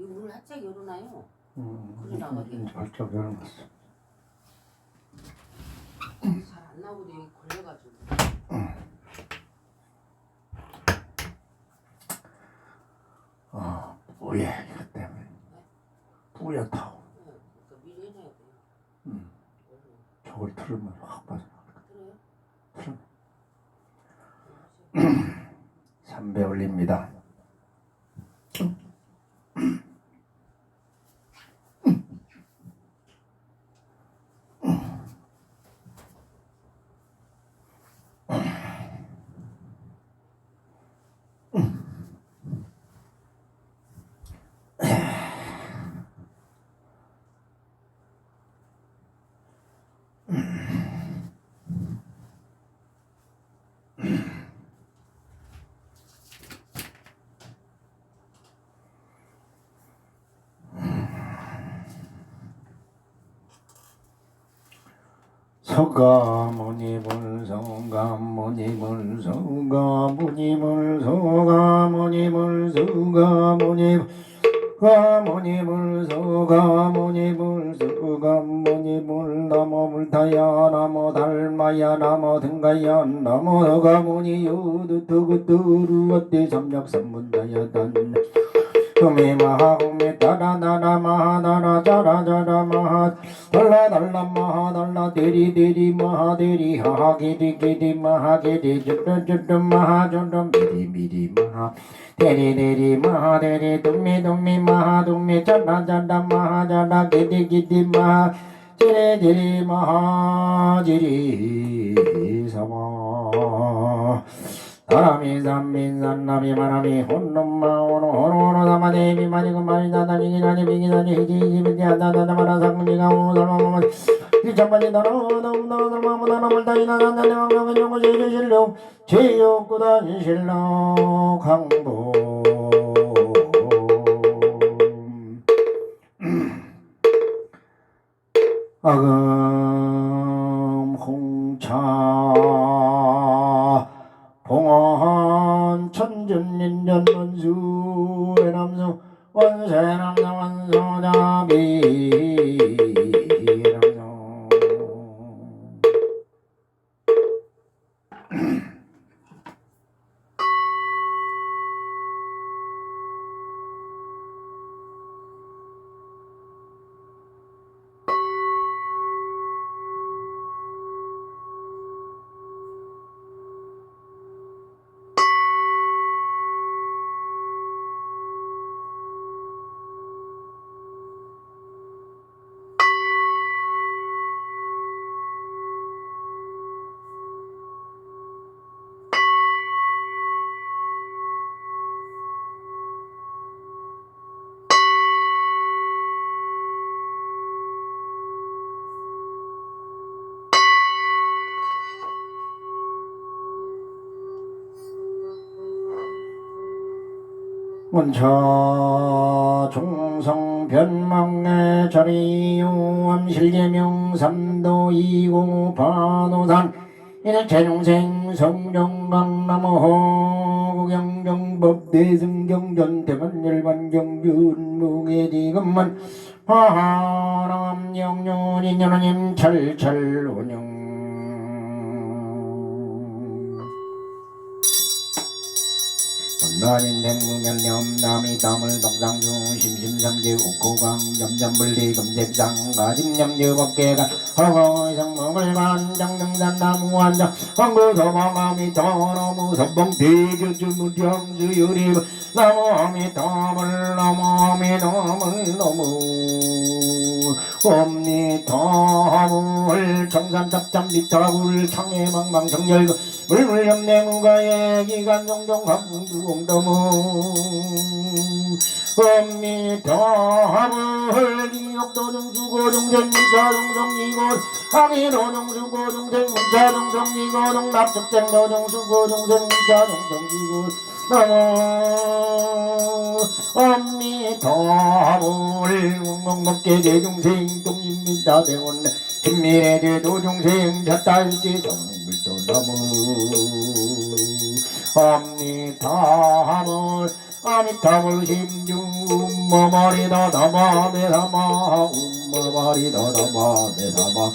물 활짝 열어놔요. 그래 나가게. 활짝 열어놨어. 잘 안 나오고 여기 걸려가지고. 뭐야 이거 때문에. 뿌옇다고. 네, 그러니까 미리 해놔야 돼요. 저걸 틀으면 확 빠져나가. 그래요? 틀어. 3배 올립니다. 서가모니불 서가모니불 서가모니불 서가모니불 서가모니불 가모니불 서가모니불 서가모니불 나무 불타야 나무 달마야 나무 등가야 나무 서가모니 요두투구뚜루 어때 삼력삼문다야 단 후미마하 후미 따라따라 마하따라 짜라짜라 마하 달라달라 마하달라 대리대리 마하대리 하하기리기리 마하기리 주름주름 마하주름 미리미리 마하 대리대리 마하대리 둠미둠미 마하둠미 짜라짜라 마하짜라 기리기리 마하 지리지리 마하지리 사마 다라미 삼민 산나미 마나미 혼놈마 오노 호노 다마데미 마니고 마니다다니 기나니 비기다니 히지지미디 아다다다마라 상미가 오살마마 이참마니 다나다나다나마다나물 다이나다나다나마가 영고 제주실로 제욕구단실로 강보 아금 홍차 봉헌 천전민전 원수 해남수 원세남수 원소자비 해남수 원차 중성 변망의 자리요 암실계명 삼도 이고 반호산 인해체중생 성정강남호 구경정법 대승경전 대반열반경준 뭉해지금만 화하람 영년 인연님 철철운영 나인댕무견념 남이 담을 동상중 심심삼계 옥고강 점점불리 검색장 가짐염유법계가 허거의성 먹을만 장등산 나무환장 황구도마마미 더너무 선봉대교주무령주유리 나무아미 더물 나무아미 더물 너무 옴니 더물 청산잡잡 미타불 창해망망 정열고 물물염내무가의 기간종종 합중주공도무 엄미타불 기옥도중주고중생 문자중성이고 항이노중주고중생 문자중성이고 납축쟁도중수고중생 문자중성이고 너무 엄미타불 웅멍먹게 대중생 동인민다 대원내 김미래 대도중생 잣달지 정물도 너무 아미타불 아미타불 심중 엄마마리다 다마메다마 엄마마리다 다마메다마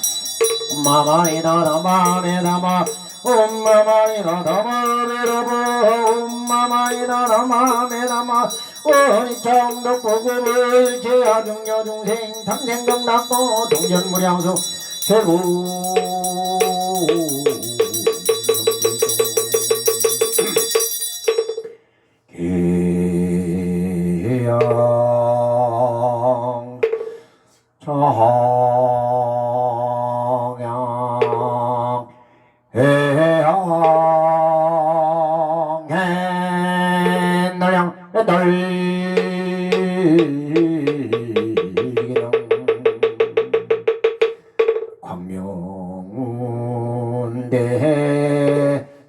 엄마마리다 다마메다마 엄마마리다 다마메다마 엄마마리다 다마메다마 원이창덕 보급을 제아중여중생 탕생경락도 동전무량수 최고 계양 청양 해양 해날양 해널기령 광명운대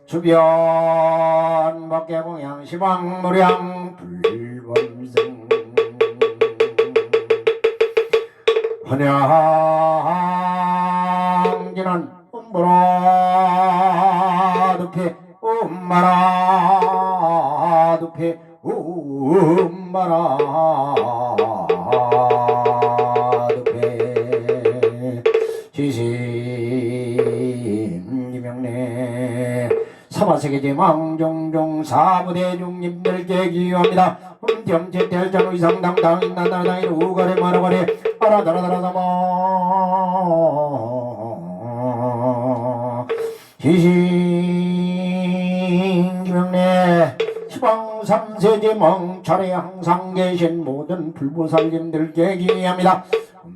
주변 박계봉양 시방무량 불범승 헌양진은 엄보라 덮에 엄마라 덮에 엄마라 덮에 지심이명래 사바세계제 망종종 사부대중님들께 기유합니다. 흠점제텔전 의상당당인 나나당인 우거래 마라거래 아라다라다라다마 지신기명래 시방삼세제 멍철에 항상 계신 모든 불보살님들께 기유합니다.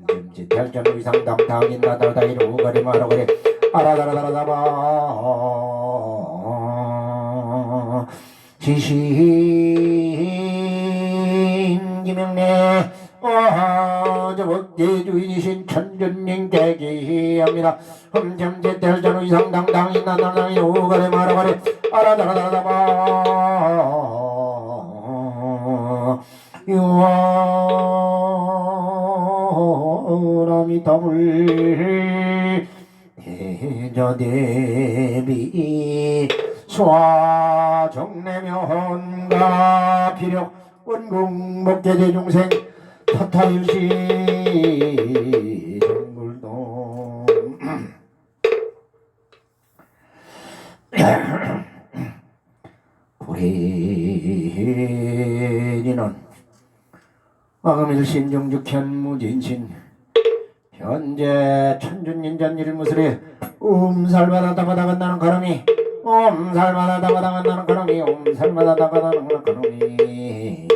흠점제텔전 의상당당인 나나당인 우거래 마라거래 아라다라다라다마 지신기명래 저법계주이신 천준님께 기합니다. 흠점제텔전 의상당당인 나나당인 오가래 마라가래 아라다라다라바 유아미타불 대저대비 수화정내면가 피력 원궁목계대중생 타타일시 정불동 불해니는 아금일신 정죽현무진신 현재 천준인전일무술에 음살마다 다가다간다는 가람이 엄살마다 다가다간다는 가람이 엄살마다 다가다간다는 가람이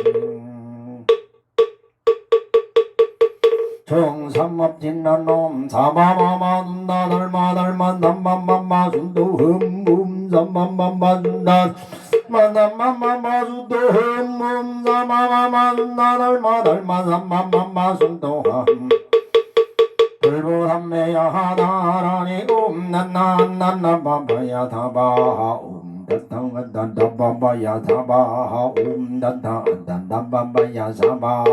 정삼업진난 놈 사마마마둔다 달마달만 남만만마순도 흠음삼만만마둔다 만남만만마순도 흠음삼마마마둔다 달마달만 삼만만마순도 불보삼매야 하나라니 옴난난난난밤바야 다바 옴단탕단단밤바야 다바 옴단탕단단밤바야 사바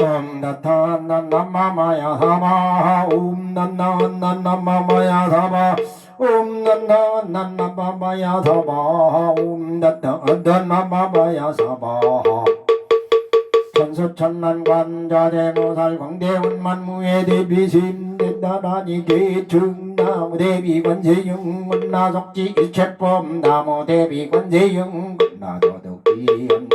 옴나타난남마마야 사바 옴난난난남마마야 사바 옴난난난남마마야 사바 옴나타난남마마야 사바 천수천만관자재무살 광대운만무에 대비심된다라니 개충나무 대비관세영 은나속지 일체법 나무 대비관세영 은나도덕기연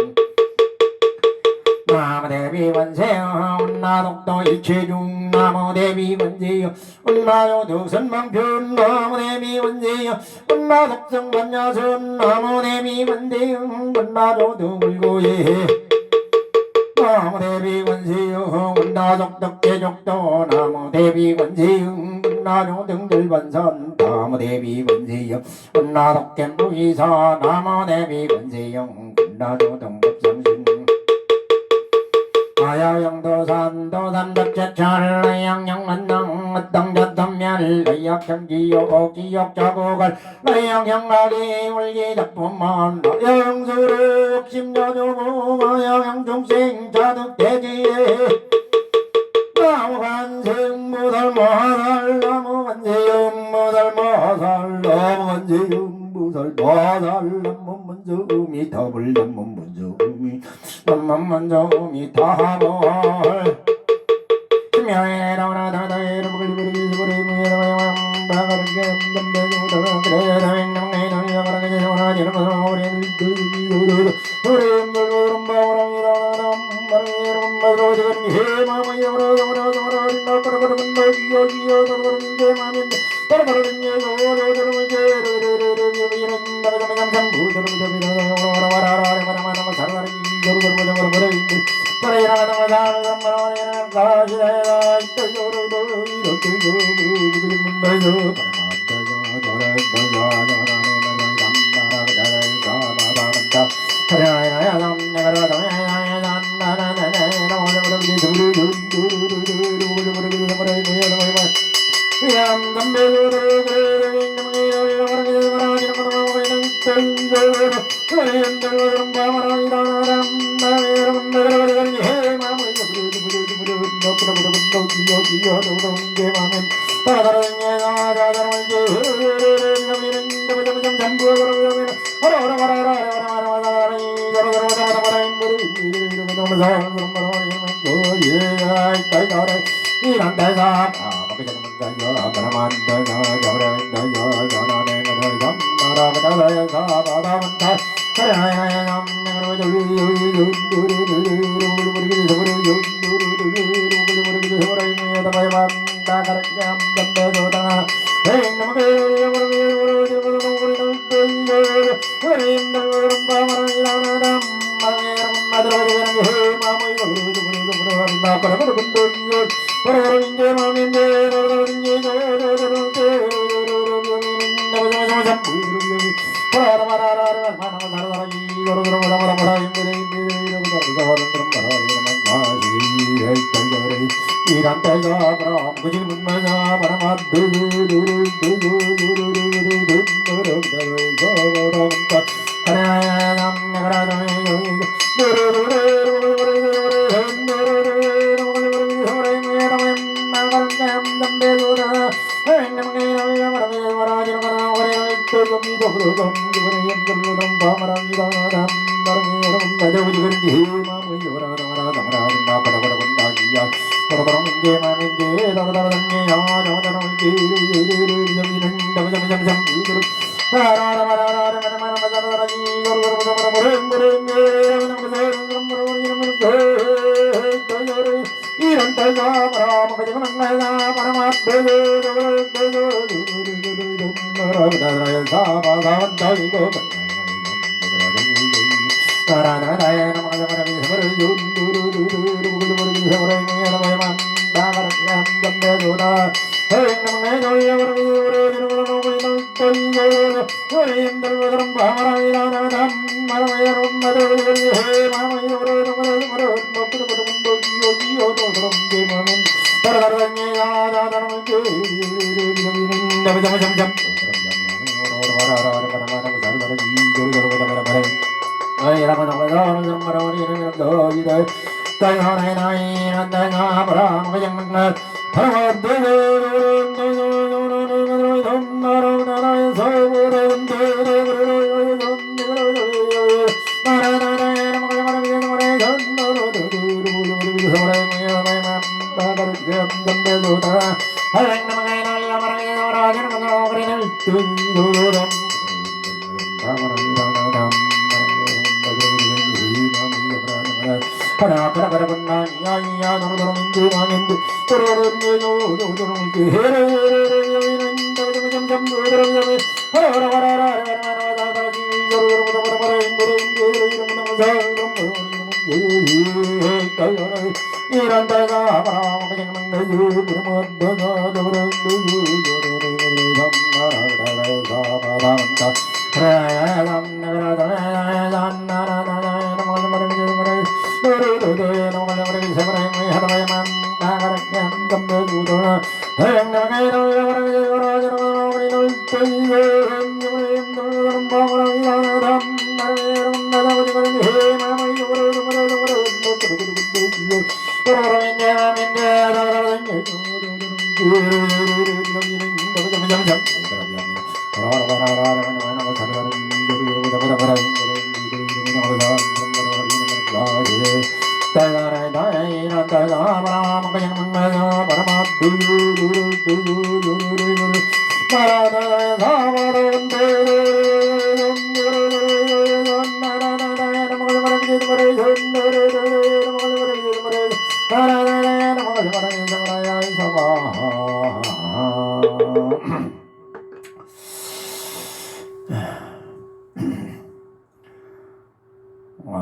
나무 대비관세영 은나독도 일체중 나무 대비관세영 은나도덕선망편 나무 대비관세영 은나독성반야선 나무 대비관세영 은나도덕을고예 나무대비관세영 은나족덕계족도 나무대비관세영 은나족등들반선 나무대비관세영 은나독견부이사 나무대비관세영 은나족등급상신 아야영도산 도산덕제철 양양만낭 어땅저덤멸 의약경기요 기역자고갈 의양양아리 울기작품만 영수르 심여조고 아야양중생 자득대지에 나무간생 무살마살 나무간세영 무살마살 나무간세영 무살마살 나무간세영 만저음이 더블 남문 문저음이 남문 문저음이 다벌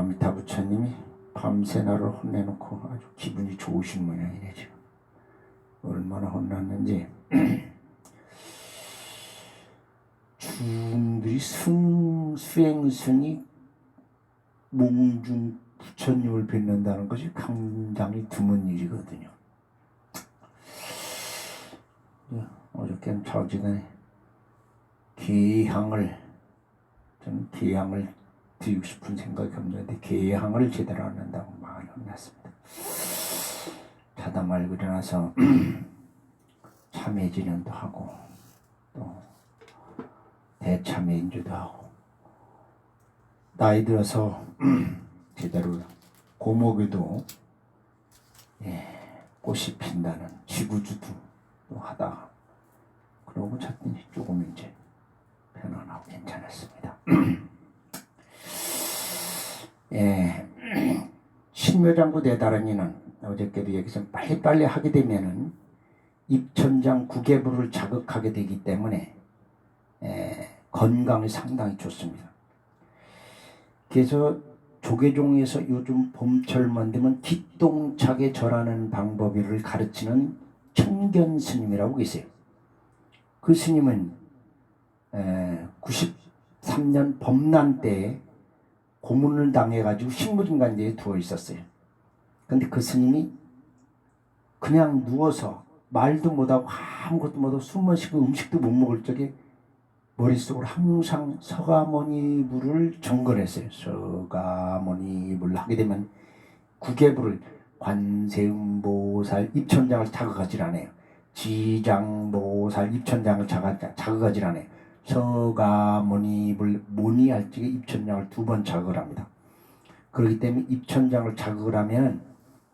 아미타 부처님이 밤새 나를 혼내놓고 아주 기분이 좋으신 모양이네. 지금 얼마나 혼났는지. 중들이 수행승이 몽중 부처님을 뵙는다는 것이 굉장히 드문 일이거든요. 어저께는 저지간에 계향을, 저는 계향을 드리고 싶은 생각이 없는데 계향을 제대로 안 한다고 많이 혼났습니다. 자다 말고 일어나서 참회진연도 하고 또 대참회인주도 하고, 나이 들어서 제대로 고목에도 꽃이 핀다는 지구주도 하다가 그러고 쳤더니 조금 이제 편안하고 괜찮았습니다. 신묘장구 대다란이는 어저께도 얘기했지만 빨리빨리 하게 되면은 입천장 구개부를 자극하게 되기 때문에 건강이 상당히 좋습니다. 그래서 조계종에서 요즘 봄철만 되면 기똥차게 절하는 방법을 가르치는 청견 스님이라고 계세요. 그 스님은 93년 범난 때에 고문을 당해가지고 식물인간대에 누워 있었어요. 근데 그 스님이 그냥 누워서 말도 못하고 아무것도 못하고 숨만 쉬고 음식도 못 먹을 적에 머릿속으로 항상 서가모니불을 정건했어요. 서가모니불을 하게 되면 구개불을 관세음보살 입천장을 자극하지 않아요. 지장보살 입천장을 자극하지 않아요. 서가모니불 모니할 적에 입천장을 2번 자극을 합니다. 그렇기 때문에 입천장을 자극을 하면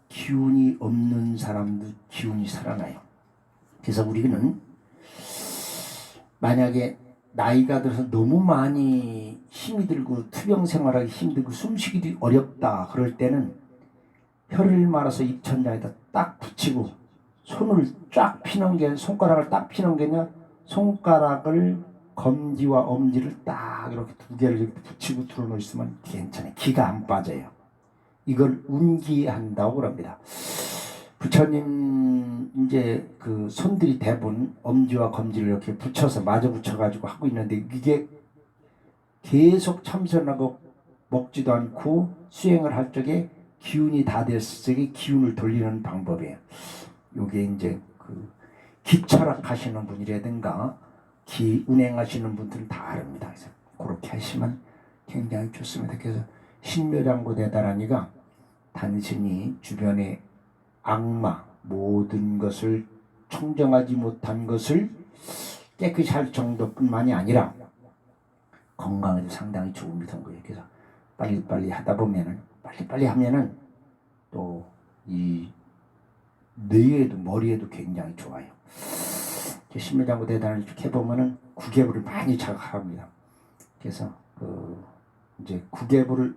기운이 없는 사람도 기운이 살아나요. 그래서 우리는 만약에 나이가 들어서 너무 많이 힘이 들고 투병 생활하기 힘들고 숨쉬기도 어렵다 그럴 때는 혀를 말아서 입천장에다 딱 붙이고 손을 쫙 피는 게, 손가락을 딱 피는 게 아니라 손가락을 검지와 엄지를 딱 이렇게 2개를 이렇게 붙이고 들어놓으시면 괜찮아요. 기가 안 빠져요. 이걸 운기한다고 그럽니다. 부처님 이제 그 손들이 대부분 엄지와 검지를 이렇게 붙여서 마저 붙여가지고 하고 있는데, 이게 계속 참선하고 먹지도 않고 수행을 할 적에 기운이 다 됐을 적에 기운을 돌리는 방법이에요. 요게 이제 그 기철학 하시는 분이라든가 운행하시는 분들은 다 아릅니다. 그래서 그렇게 하시면 굉장히 좋습니다. 그래서 신묘장구 대다란이가 단순히 주변에 악마, 모든 것을 청정하지 못한 것을 깨끗이 할 정도뿐만이 아니라 건강에도 상당히 도움이 된 거예요. 그래서 빨리빨리 하다 보면은, 빨리빨리 하면은 또 이 뇌에도 머리에도 굉장히 좋아요. 신묘장구 대단을 해보면은 구개부를 많이 자극합니다. 그래서 이제 구개부를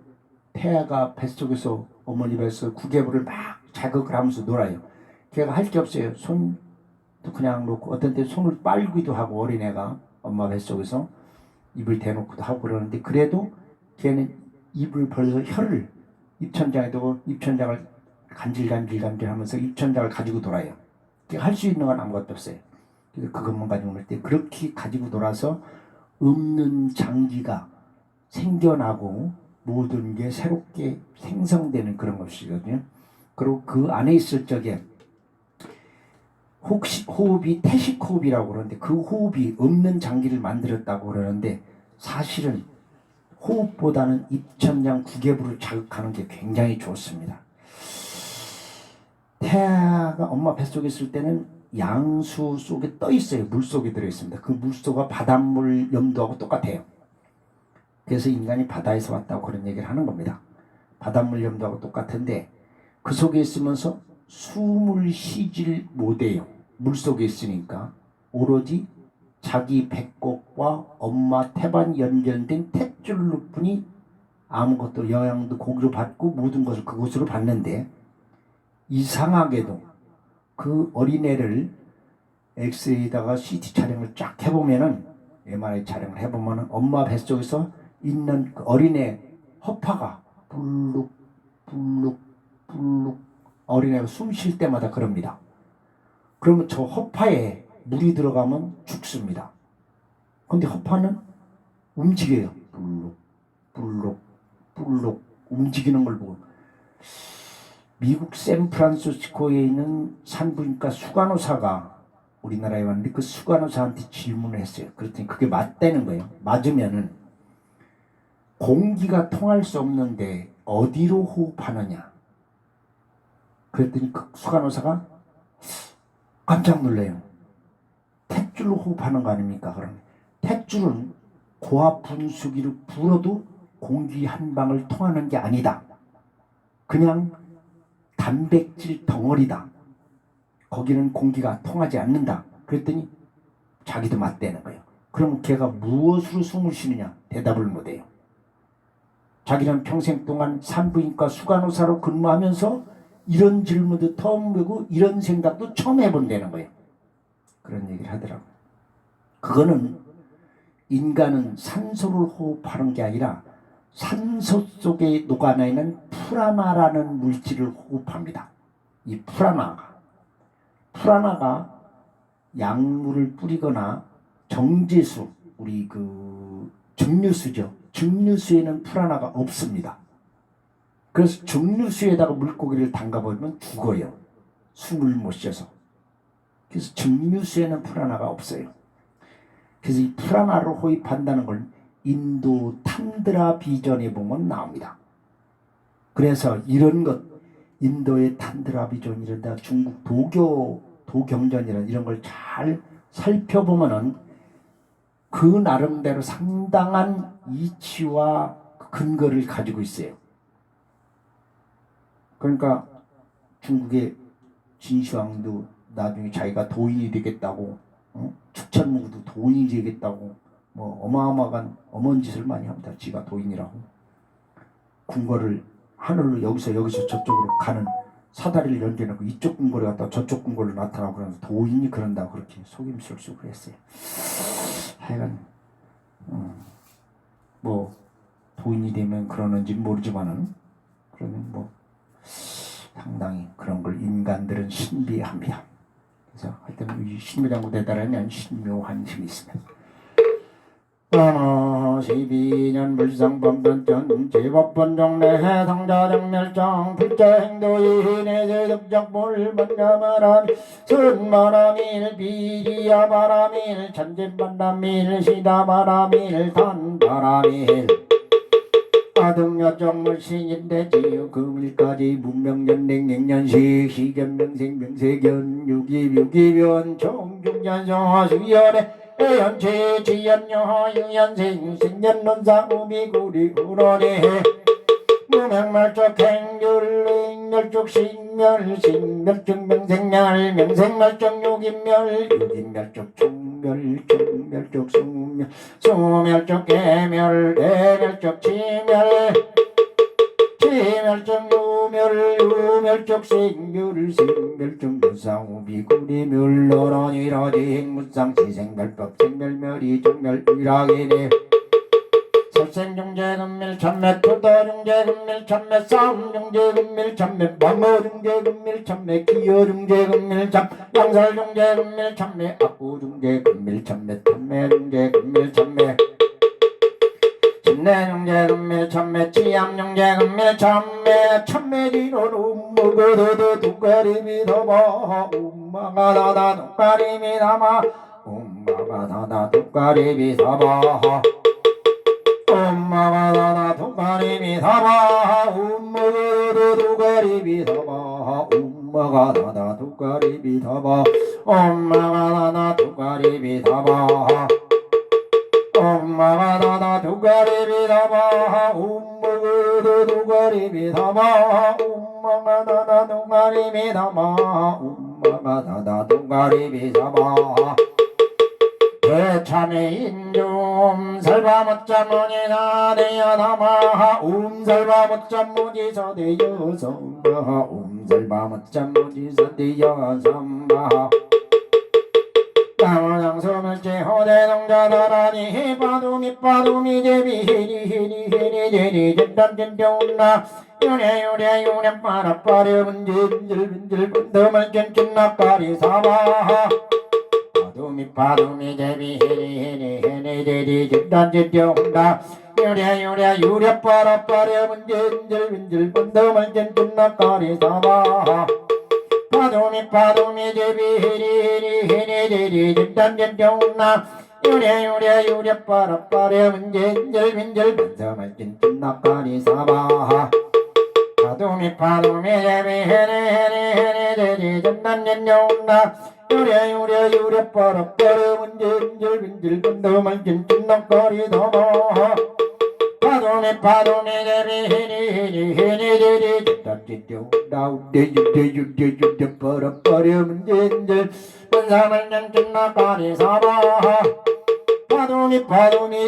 태아가 뱃속에서 어머니 뱃속에서 구개부를 막 자극을 하면서 놀아요. 걔가 할 게 없어요. 손도 그냥 놓고 어떤 때 손을 빨기도 하고, 어린애가 엄마 뱃속에서 입을 대놓고도 하고 그러는데, 그래도 걔는 입을 벌려서 혀를 입천장에 두고 입천장을 간질간질 하면서 입천장을 가지고 놀아요. 걔가 할 수 있는 건 아무것도 없어요. 그래서 그것만 가지고 놀 때 그렇게 가지고 놀아서 없는 장기가 생겨나고 모든 게 새롭게 생성되는 그런 것이거든요. 그리고 그 안에 있을 적에 혹시 호흡이 태식호흡이라고 그러는데, 그 호흡이 없는 장기를 만들었다고 그러는데, 사실은 호흡보다는 입천장 구개부를 자극하는 게 굉장히 좋습니다. 태아가 엄마 뱃속에 있을 때는 양수 속에 떠 있어요. 물 속에 들어 있습니다. 그 물속과 바닷물 염도하고 똑같아요. 그래서 인간이 바다에서 왔다고 그런 얘기를 하는 겁니다. 바닷물 염도하고 똑같은데 그 속에 있으면서 숨을 쉬질 못해요. 물속에 있으니까 오로지 자기 배꼽과 엄마 태반 연결된 탯줄뿐이 아무것도 영양도 고기로 받고 모든 것을 그곳으로 받는데 이상하게도 그 어린애를 엑스레이에다가 CT 촬영을 쫙 해보면은 MRI 촬영을 해보면은 엄마 뱃속에서 있는 그 어린애 허파가 불룩 불룩 불룩 어린애가 숨 쉴 때마다 그럽니다. 그러면 저 허파에 물이 들어가면 죽습니다. 근데 허파는 움직여요. 불룩 불룩 불룩 움직이는 걸 보고 미국 샌프란시스코에 있는 산부인과 수간호사가 우리나라에 왔는데 그 수간호사한테 질문을 했어요. 그랬더니 그게 맞다는 거예요. 맞으면은 공기가 통할 수 없는데 어디로 호흡하느냐. 그랬더니 그 수간호사가 깜짝 놀래요. 탯줄로 호흡하는 거 아닙니까? 그러면 탯줄은 고압 분수기를 불어도 공기 한 방울 통하는 게 아니다. 그냥 단백질 덩어리다. 거기는 공기가 통하지 않는다. 그랬더니 자기도 맞대는 거예요. 그럼 걔가 무엇으로 숨을 쉬느냐? 대답을 못해요. 자기는 평생 동안 산부인과 수간호사로 근무하면서 이런 질문도 처음 보고 이런 생각도 처음 해본다는 거예요. 그런 얘기를 하더라고요. 그거는 인간은 산소를 호흡하는 게 아니라 산소 속에 녹아나 있는 프라나라는 물질을 호흡합니다. 이 프라나가 약물을 뿌리거나 정제수, 우리 그 증류수죠. 증류수에는 프라나가 없습니다. 그래서 증류수에다가 물고기를 담가버리면 죽어요. 숨을 못 쉬어서. 그래서 증류수에는 프라나가 없어요. 그래서 이 프라나를 호입한다는 걸 인도 탄드라 비전에 보면 나옵니다. 그래서 이런 것, 인도의 탄드라 비전 이런다, 중국 도경전이란 이런 걸 잘 살펴보면은 그 나름대로 상당한 이치와 근거를 가지고 있어요. 그러니까 중국의 진시황도 나중에 자기가 도인이 되겠다고, 축천무구도 도인이 되겠다고 뭐 어마어마한 어머니 짓을 많이 합니다. 지가 도인이라고. 궁궐을 하늘로 여기서 저쪽으로 가는 사다리를 연결해놓고 이쪽 궁궐에 갔다가 저쪽 궁궐로 나타나고 그러면서 도인이 그런다고 그렇게 속임수를 쓰고 그랬어요. 하여간 뭐 도인이 되면 그러는지 모르지만은 그러면 뭐 상당히 그런 걸 인간들은 신비합니다. 그래서 하여튼 이 신묘장구대단하면 신묘한 힘이 있습니다. 12년 불상범전전 제법본종내 해상자정멸정 불자행도이인의 제덕적물 만나마람 선마람일 비리야바람일 천진반람일 시다바람일 단바람일 아등여정물신인대 지유금일까지 문명전냉냉년식 시견명생 명세견 유기변 총중전성화수연의 연체 지연여 유연생 생년론상우미구리 구론에 무명말적 행률 멸족 식멸 식멸적 명생멸 명생멸적 유긴멸적 총멸적 수멸 수멸적 개멸 개멸적 치멸 치멸적 유멸적 생멸 생멸적 무상우비구리멸 너런이라지 행무상치 생멸법 생멸멸이 정멸유락이니 설생중재금밀 천매 토도중재금밀 천매 싸움중재금밀 천매 방어중재금밀 천매 기여중재금밀 천 양설중재금밀 천매 악구중재금밀 천매 탐매중재금밀 천매 신내중재금밀 천매 치암중재금밀 천매 천매지노로 먹어도 두가리비 더마 엄마가 다다 두가리비 담아 엄마가 다다 두가리비 담아 엄마가 다다 두가리비 담아 엄마가 두가리비 담아 엄마가 다다 두가리비 담아 엄마가 다다 두가리비 담아 엄마가 나다 두가리비 담아 엄마가 두가리비 담아 엄마가 나다 두가리비 담아 엄마가 나다 두가리비 담아 대참의 인좀 살바못자문이나 되어담아 살바못자문이서 되어성바 살바못자문이서 되어성바 나무장소멸제 호대동자다라니 빠두미 제비히리히리히리제리 젠단젠정나 유래유래 빠라빠려 문질문질 bun더말견 찐나까리 사바 빠두미 제비히리히리히리제리 젠단젠정나 유래 빠라빠려 문질문질 bun더말견 찐나까리 사바 빠두미 제비히리히리히리제리 젠단젠정나 유래 빠라빠려 문질문질 bun더말견 찐나까리 사바 빠두미 제비히리히리히리제리 젠단젠정나 유래 빠라빠려 문질문질 bun더말견 찐나까리 사바 빠두미 제비히리히리히리제리 젠단젠정나 유래 빠라빠려 문질문질 bun더말견 찐나까리 사바 빠두미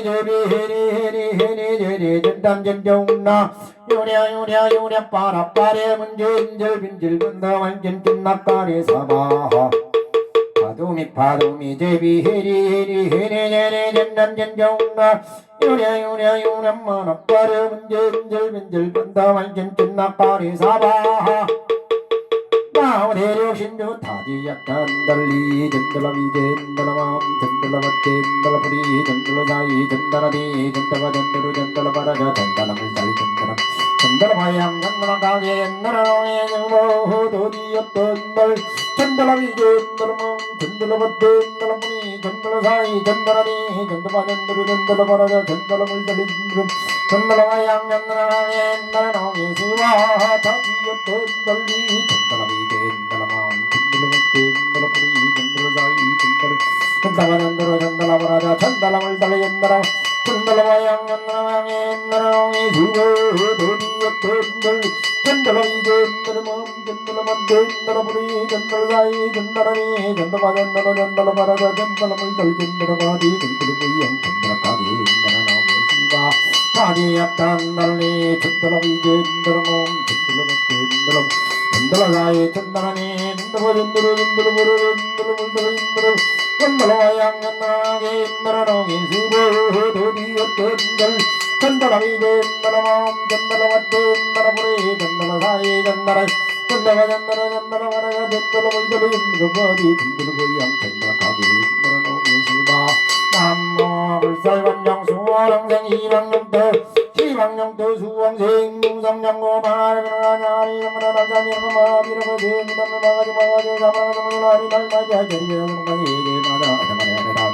제비히리히리히리제리 젠단젠정나 유래 빠라빠려 문질문질 bun더말견 찐나까리 사바 빠두미 제비히리히리히리제리 젠단젠정나 유래 빠라빠려 문질문질 bun더말견 찐나까리 사바 나오대력신주 타지약단 달리 전달라비 전달라맘 전달라밭 전달라뿌리 전달라사이 전달라디 전달라전달라바라자 전달라물 달리 전달라바양 전달라가게 나라노에 정보도디였던 날 전달라비 전달라맘 전달라밭 전달라뿌리 전달라사이 전달라디 전달라바라자 전달라물 달리 전달라바양 전달라가게 나라노에 수와 타지였던 달리 전달라비 전달라바라자 전달라물 달리 전달라바양 전달라방에 나라옹이 수고도디였던 날 전달라이 전달라맘 전달라만 전달라부리 전달사이 전달라니 전달라바라자 전달라물 달리 전달라바디 전달라부양 전달라가게 나라옹이 수가 타디약단 달리 전달라비 전달라맘 전달라만 전달라사이 전달라니 전달라바양 전달라게 나라옹이 수고도디였던 날 전달라비 전달라맘 전달라만 전달라부리 전달라사이 전달라 전달라바라자 전달라물 달리 전달라바디 전달라부양 전달라가게 나라옹이 수가 남모 불살관정 수호랑생 희망용도 희망용도 수왕생 무상장고 마라나나리 나나나자니 마비라고 대미담 마가지 사방하자마나리 날마자 저리베어성까지 예게마다 아자마레아레다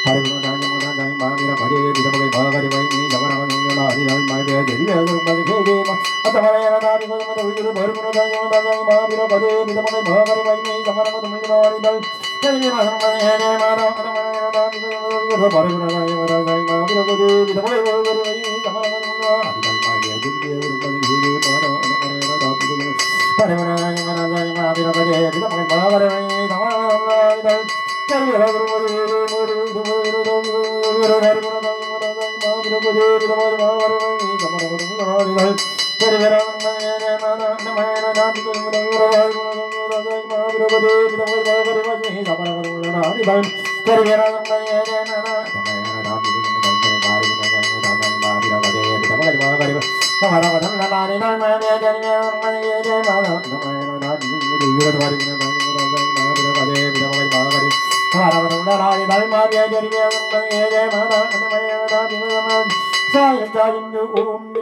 바리브로 다니모나자니 마비라가지 비다보게 마가지 바이니 자마나가 놀려나리 날마자 저리베어성까지 예게마 아자마레아레다 비고자마다 의유를 버리브로 다니모나자니 마비라가지 비다보게 마가지 바이니 자마나가 놀려나리 날 저리베어성까지 예게마다 아자마레아레다 비고자마다 바리브로 다니모나자니 마비라가지 비다보게 마가지 바이니 자마나가 사일자인주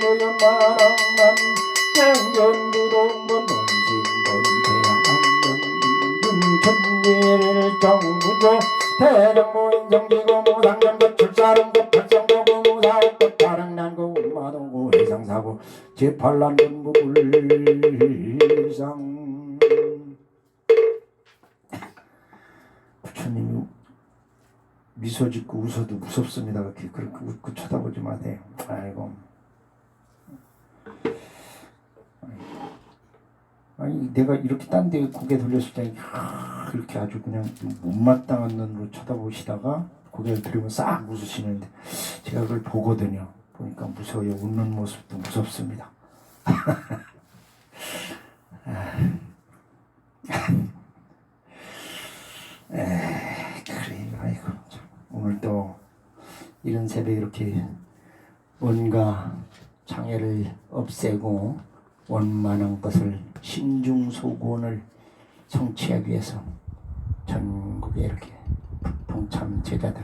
노연마랑만 양전부동본 원신본 대양명윤 천일정부조 대정무인정기고 무상전도 출사릉고 팔성도구 무사옥도 다릉난고 운마동구 해상사고 제8난전부불상. 부처님이 미소 짓고 웃어도 무섭습니다. 그렇게 웃고 쳐다보지 마세요. 아이고. 아니 내가 이렇게 딴 데 고개 돌렸을 때 그렇게 아주 그냥 못마땅한 눈으로 쳐다보시다가 고개를 들으면 싹 웃으시는데 제가 그걸 보거든요. 보니까 무서워요. 웃는 모습도 무섭습니다. 그래, 아이고 참. 오늘 또 이런 새벽에 이렇게 뭔가 장애를 없애고 원만한 것을 신중소구원을 성취하기 위해서 전국에 이렇게 동참 제자들,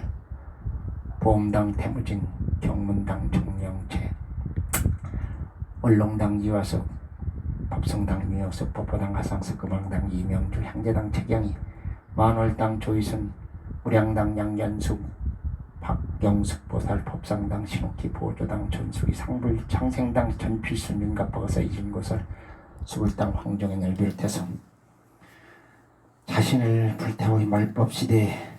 보험당 태무진, 경문당 정영채, 얼렁당 이화석, 법성당 유영석, 법보당 하상석, 금왕당 이명주, 향제당 최경희, 만월당 조희순, 무량당 양연숙, 박경숙 보살, 법상당 신옥희, 보조당 전수기, 상불 창생당 전필순, 윤갑버거사 이진고설, 수불당 황정현을 비롯해서 자신을 불태워 말법시대에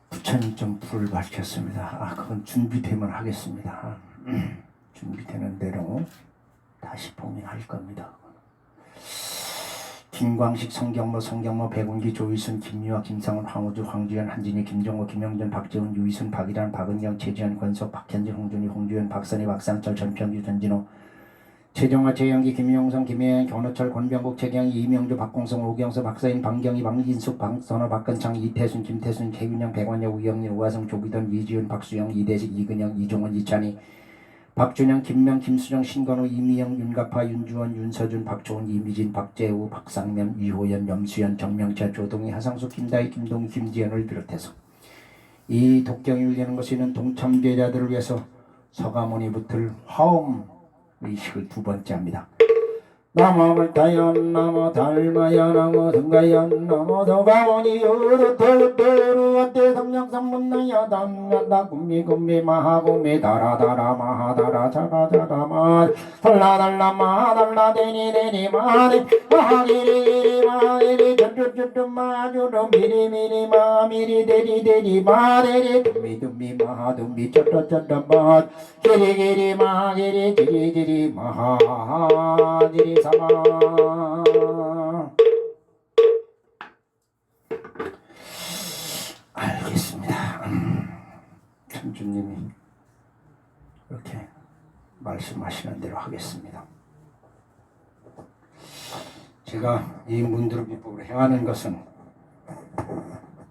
부처님 좀 불을 밝혔습니다. 그건 준비되면 하겠습니다. 준비되는 대로 다시 봉인할 겁니다. 김광식, 성경모, 백운기, 조희순, 김유아, 김상훈, 황우주, 황주현, 한진희, 김정호, 김영준, 박재훈, 유희순, 박일환, 박은경, 최지현, 권석, 박현진, 홍준희, 홍주현, 박선희, 박상철, 전평규, 전진호, 최정화, 최영기, 김용성, 김혜연, 권호철, 권병국, 최경희, 이명주, 박공성, 오경서, 박서인, 방경희, 방진숙, 박선호, 박근창, 이태순, 김태순, 최윤영, 백원여, 우영민, 우화성, 조기돈, 이지훈, 박수영, 이대식, 이근영, 이종원, 이찬희, 박준영, 김명, 김수정, 신건우, 이미영, 윤가파, 윤주원, 윤서준, 박초은, 이미진, 박재우, 박상면, 이호연, 염수연, 정명철, 조동희, 하상수, 김다희, 김동희, 김지연을 비롯해서 이 독경이 울리는 것은 동참제자들을 위해서 서가모니 붙을 화엄 의식을 두 번째 합니다. 나모 불타연 나모 달마연 나모 등가연 나모 서가모니 요르토르토르 삼명삼문나야 담나다 군미 마하군미 다라다라 마하다라 자라자라마 달라달라 마달라 데니데니 마리 마하기리기리 마리리 쭈쭈쭈쭈 마주름 미리미리 마미리 데리데리 마데리 둠미둠미 마하둠미 쩌쩌쩌쩌 마 기리기리 마기리 지리지리 마하지리 사마. 알겠습니다. 천주님이 이렇게 말씀하시는 대로 하겠습니다. 제가 이 문드룹 비법을 행하는 것은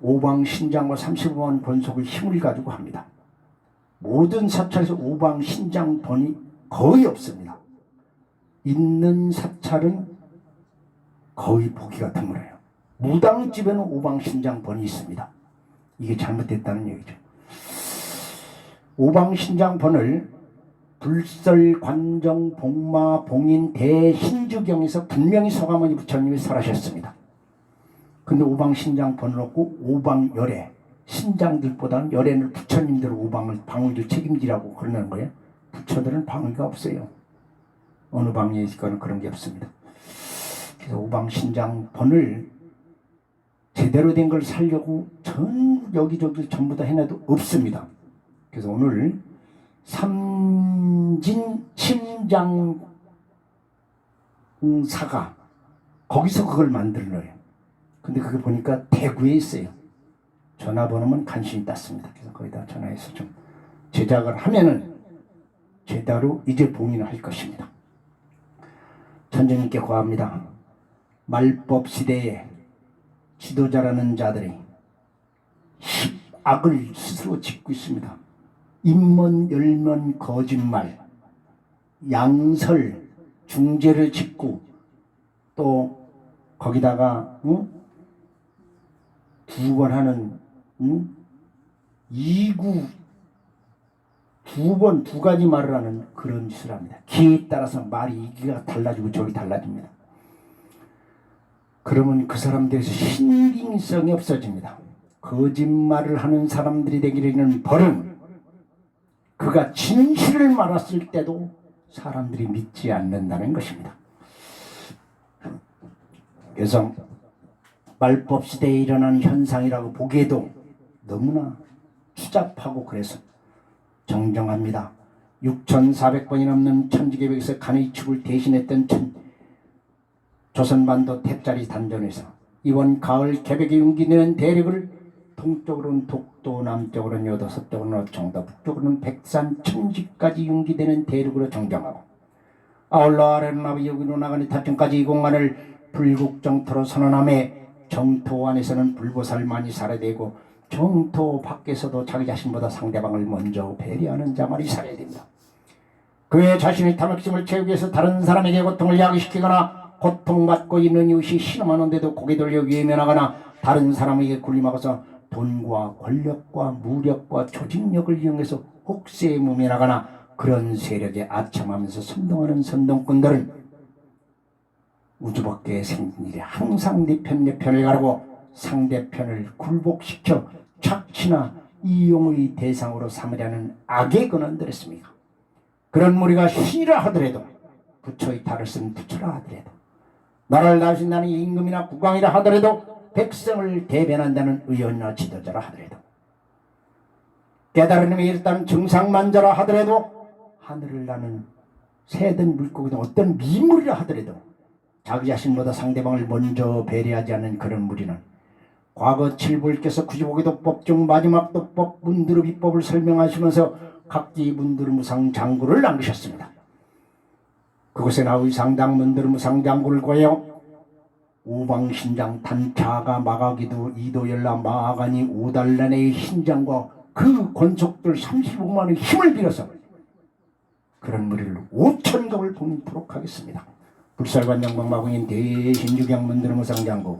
오방신장과 35만 번속의 힘을 가지고 합니다. 모든 사찰에서 오방신장 번이 거의 없습니다. 있는 사찰은 거의 보기가 드물어요. 무당집에는 오방신장 번이 있습니다. 이게 잘못됐다는 얘기죠. 오방신장 번을 불설, 관정, 복마, 봉인, 대신주경에서 분명히 서가모니 부처님이 설하셨습니다. 근데 오방신장 번을 없고 오방열애, 신장들보다는 열애는 부처님들 오방을 방울도 책임지라고 그러는 거예요. 부처들은 방위가 없어요. 어느 방에 있거나 그런 게 없습니다. 그래서 오방신장 번을 제대로 된 걸 살려고 전 여기저기 전부 다 해놔도 없습니다. 그래서 오늘 삼진 심장사가 거기서 그걸 만들어요. 근데 그게 보니까 대구에 있어요. 전화번호만 간신히 땄습니다. 그래서 거기다 전화해서 좀 제작을 하면은 제대로 이제 봉인을 할 것입니다. 천주님께 고합니다. 말법 시대에 지도자라는 자들이 악을 스스로 짓고 있습니다. 인문, 열문, 거짓말, 양설, 중재를 짓고 또 거기다가 두 번 하는 이구 두 번 두 가지 말을 하는 그런 짓을 합니다. 기에 따라서 말이 이기가 달라지고 저기 달라집니다. 그러면 그 사람들에서 신빙성이 없어집니다. 거짓말을 하는 사람들이 되기는 벌은 그가 진실을 말했을 때도 사람들이 믿지 않는다는 것입니다. 그래서 말법 시대에 일어나는 현상이라고 보기에도 너무나 추잡하고 그래서 정정합니다. 6,400번이 넘는 천지개벽에서 간의 축을 대신했던 조선반도 탭자리 단전에서 이번 가을 개벽에 융기되는 대륙을 동쪽으로는 독도, 남쪽으로는 요도, 서쪽으로는 어청도, 북쪽으로는 백산, 천지까지 융기되는 대륙으로 정정하고 아울러 아래로 나비 여기로 나가니 타천까지 이 공간을 불국정토로 선언하며 정토 안에서는 불보살만이 살아되고 정토 밖에서도 자기 자신보다 상대방을 먼저 배려하는 자만이 살아야 됩니다. 그의 자신의 탐욕심을 채우기 위해서 다른 사람에게 고통을 야기시키거나 고통받고 있는 이웃이 신음하는데도 고개 돌려 외면하거나 다른 사람에게 군림하고서 돈과 권력과 무력과 조직력을 이용해서 혹세에 무면하거나 그런 세력에 아첨하면서 선동하는 선동꾼들은 우주밖에 생긴 일이 항상 내 편을 가르고 상대편을 굴복시켜 착취나 이용의 대상으로 삼으려는 악의 근원들이었습니다. 그런 무리가 신이라 하더라도 부처의 탈을 쓴 부처라 하더라도 나라를 다스린다는 임금이나 국왕이라 하더라도 백성을 대변한다는 의원이나 지도자라 하더라도 깨달은 힘에 이르다는 정상만자라 하더라도 하늘을 나는 새든 물고기든 어떤 미물이라 하더라도 자기 자신보다 상대방을 먼저 배려하지 않는 그런 무리는 과거 칠불께서 95개도법 중 마지막 도법 문드룹 비법을 설명하시면서 각기 문드룹 무상 장구를 남기셨습니다. 그곳에 나의 상당 문드룹 무상 장구를 구하여 오방신장 단차가 마가기도 이도열라 마가니 오달란의 신장과 그 권속들 35만의 힘을 빌어서 그런 무리를 5,000겁을 봉인토록 하겠습니다. 불살관장방마공인 대신주경 문드룹 무상 장구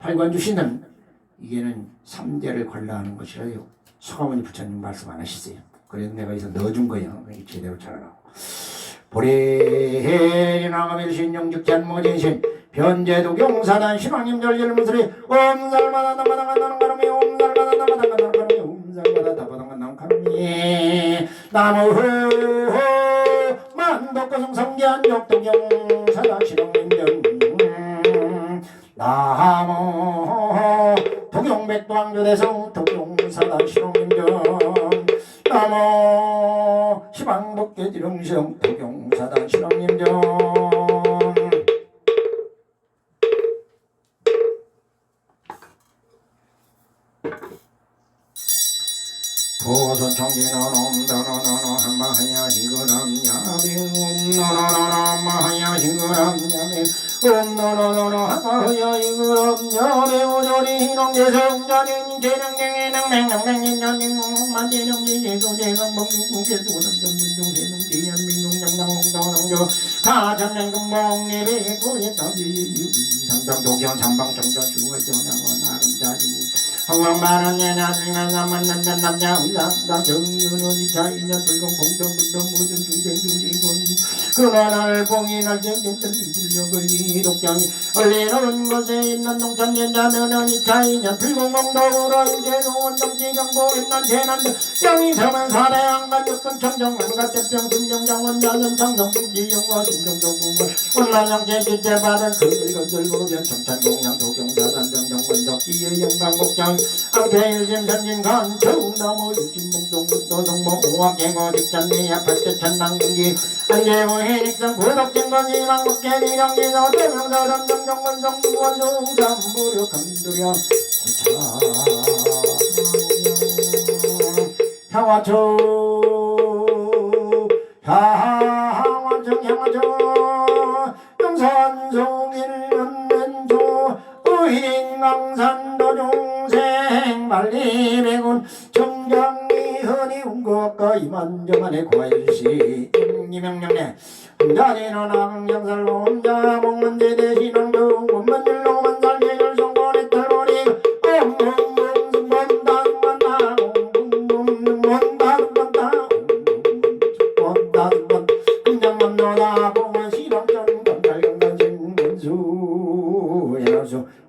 팔관주시는 이게는 삼재를 관라하는 것이라요. 서가모니 부처님 말씀 안 하시세요. 그래서 내가 여기서 넣어준 거예요. 이게 제대로 잘하라고. 보리나가밀신 영직찬모진신 변제도경사단 신왕님절 열문소리 옴살마다 나마당간다는 가름이 옴살마다 나마당간다는 가름이 옴살마다 다바당간다는 가름이 나무후 만덕거성 성기한 역도경사단 신왕님절 나무 도경백도왕조대성 도경사단 신왕님절 나무 시방법계지룡시성 도경사단 신왕님전 도선청진은 옴다나나나 한마하야 시그람 야미 옴나나나나 마하야 시그람 야미 옴나나나나 한마하야 시그람 야미 오조리 희농대성자린 재능쟁이 능맹능맹인자님 만대능지제조대강봉국계수남전민중세능지연민중장당홍도능조 가전명금봉리비 구예타비 상당도견 삼방정전주월전양원 아름자진 황망만원예나들만나 만난다 남자 의상당 정윤원이 자인연 불공 공정불동 모든 중생들이군 그만할 봉인할 정견들 질려걸리 독장이 얼리는 곳에 있는 농천연자는 이 자인연 불공 공덕으로 인제노 원정지경보 있는 재난들 영이섬은 사대양간 육군 청정만 가태병 순정장원 자연 청정국지영과 신정조국물 원만영제기재발은 그들건들고 변청찬공양 도경사단 정정원덕기의 영광곡장 앙태일심 선진간 처음나무 일진봉동도 동모 오학계고 직전미야 팔대천당기 안개고 해닉성 부덕진건 이망국계리령기서 대명사람 정정원성 원종삼부력 강민두려 향화초 향화초 영산송일연면조 의인강산도중생 말리백운 청장리 흔히 운것과 이만저만의 과일시 임기명령내 혼자지는 악영살로 혼자 먹는 제대신앙도 원만일로 만살계절 성권의 탈머리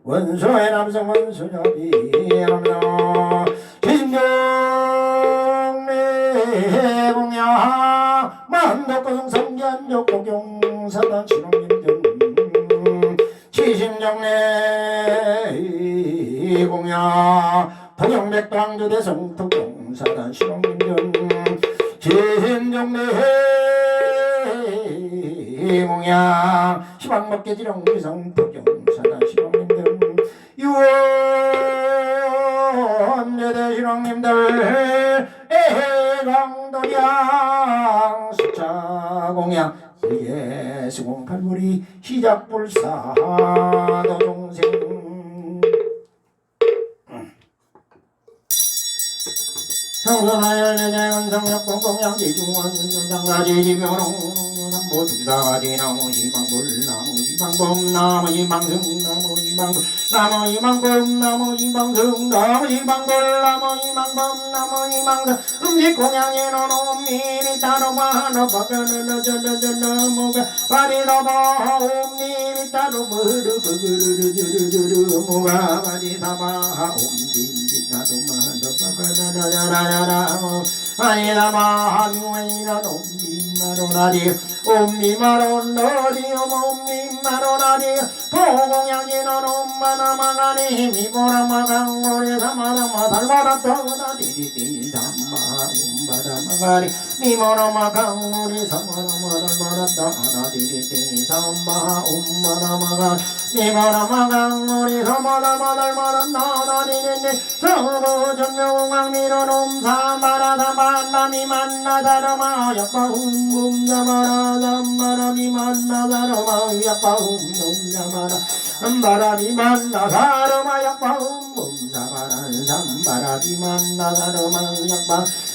원소의 남성 원소녀비 하며 진정내 공야 만덕거성 성견 욕고경사단 신홍민전 치심정내 공야 동영백도왕조대성 도경사단 신홍민전 치심정내 공야 시방법계지령위성 도경사단 신홍민전 유원여대신왕님들 에해강도량 숫자공양 예수공팔물이 시작불사도종생 청소나열내장은 성력공공양지중원 장가지지묘롱 남보 두사가지 나무 이방불 나무 이방범 나무 이방승 나무 이방불 나무 이방범 나무 이방승 나무 이방불 나무 이방범 나무 이방승 음식 공양에 넣어놓은 미리 따로마 너버그르르 저르르르무가 바리더바 옴니리 따로 버르르르르르르무가 바리다마 옴디리 따로마 너버그르르르르르무 바리다마 하미웨이라 옴디마로나리 옴니마로나리 옴니마로나리 보공양이는 옴마나마가니 미보라마강고리 사마나마 달마다 떠나 디디디 삼마 옴바다마가니 미보라마강고리 사마나마 달마다 떠나 디디디 삼마 옴바다마가 미보라마강고리 사마나마 달마다 떠나 디디디 서부전명왕미는 옴사마라다 만남이 만나다라마 약바훔 자마라 잠바람이 만나다라마 약바훔 자마라 잠바람이 만나다라마 약바훔 잠바라 잠바람이 만나다라마 약바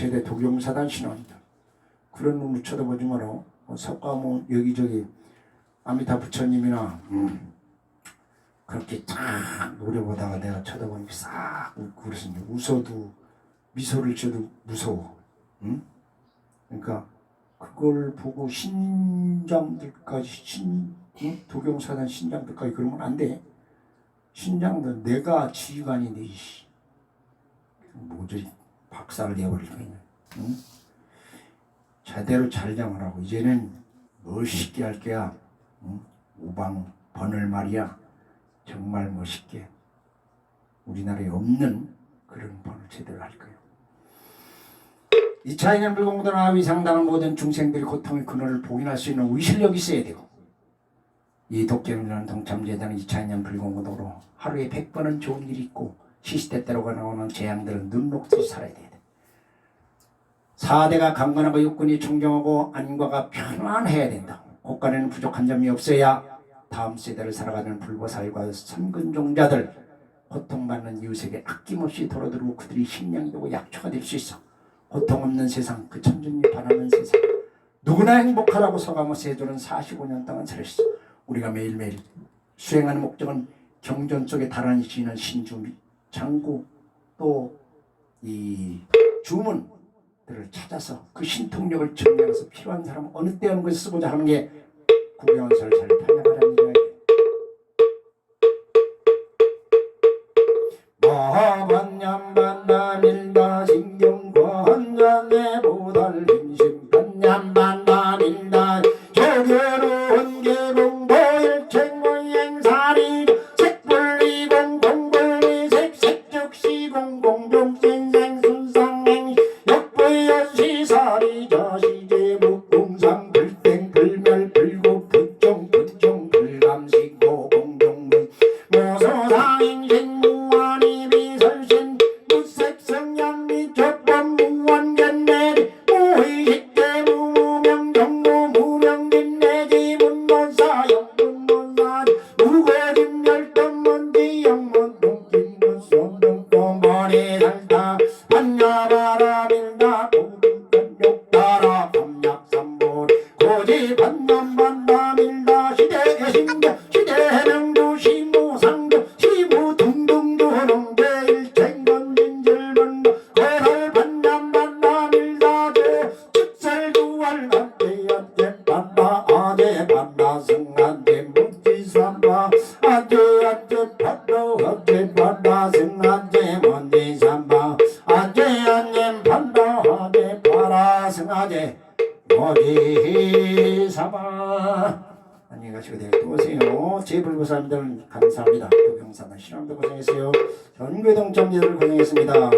제대 독용사단 신앙이다. 그런 놈을 쳐다보지 마라. 석가모 여기저기 아미타 부처님이나 그렇게 쫙 노래 보다가 내가 쳐다보니까 싹 웃고 그래서 웃어도 미소를 지어도 무서워. 응? 그러니까 그걸 보고 신장들까지 독용사단 신장들까지 그러면 안 돼. 신장들 내가 지휘관인데 모조리 박살을 내버릴 거야. 응? 제대로 잘 장하라고. 이제는 멋있게 할 거야. 응? 우방 번을 말이야. 정말 멋있게. 우리나라에 없는 그런 번을 제대로 할 거예요. 이 차이는 불공고도나 위상당한 모든 중생들이 고통의 근원을 봉인할 수 있는 의실력이 있어야 되고, 이 도깨비는 동참재단 2차년 불공고도로 하루에 100번은 좋은 일이 있고 시시때때로 나오는 재앙들은 눈 녹듯이 살아야 돼. 4대가 강건하고 육군이 청정하고 안과가 편안해야 된다. 국간에는 부족한 점이 없어야 다음 세대를 살아가는 불보살과 선근종자들, 고통받는 이웃에게 아낌없이 돌아들고 그들이 식량이 되고 약초가 될 수 있어. 고통 없는 세상, 그 천준이 바라는 세상, 누구나 행복하라고 서가며 세조는 45년 동안 살았어. 우리가 매일매일 수행하는 목적은 경전 속에 달아나 있는 신주, 장구, 또 이 주문들을 찾아서 그 신통력을 증명해서 필요한 사람 어느 때 어느 것을 쓰고자 하는 게 구경설설 판명하라는 거예요. 마반냠반다밀다 신경관냠내 보달림심 반냠반다밀다 조교로운 개봉보일책모행사리 색불리공 공불리색 색즉시공 공종신생순상행 역부연시사리 자시제묵공상 불땡 불멸 불구 불종 불종 불감시고 공종문 모소상행신 안녕히 가시고 내일 또 오세요. 제불보살님들 감사합니다. 도경사나 신앙도 고생했어요. 전교동참제들 고생했습니다.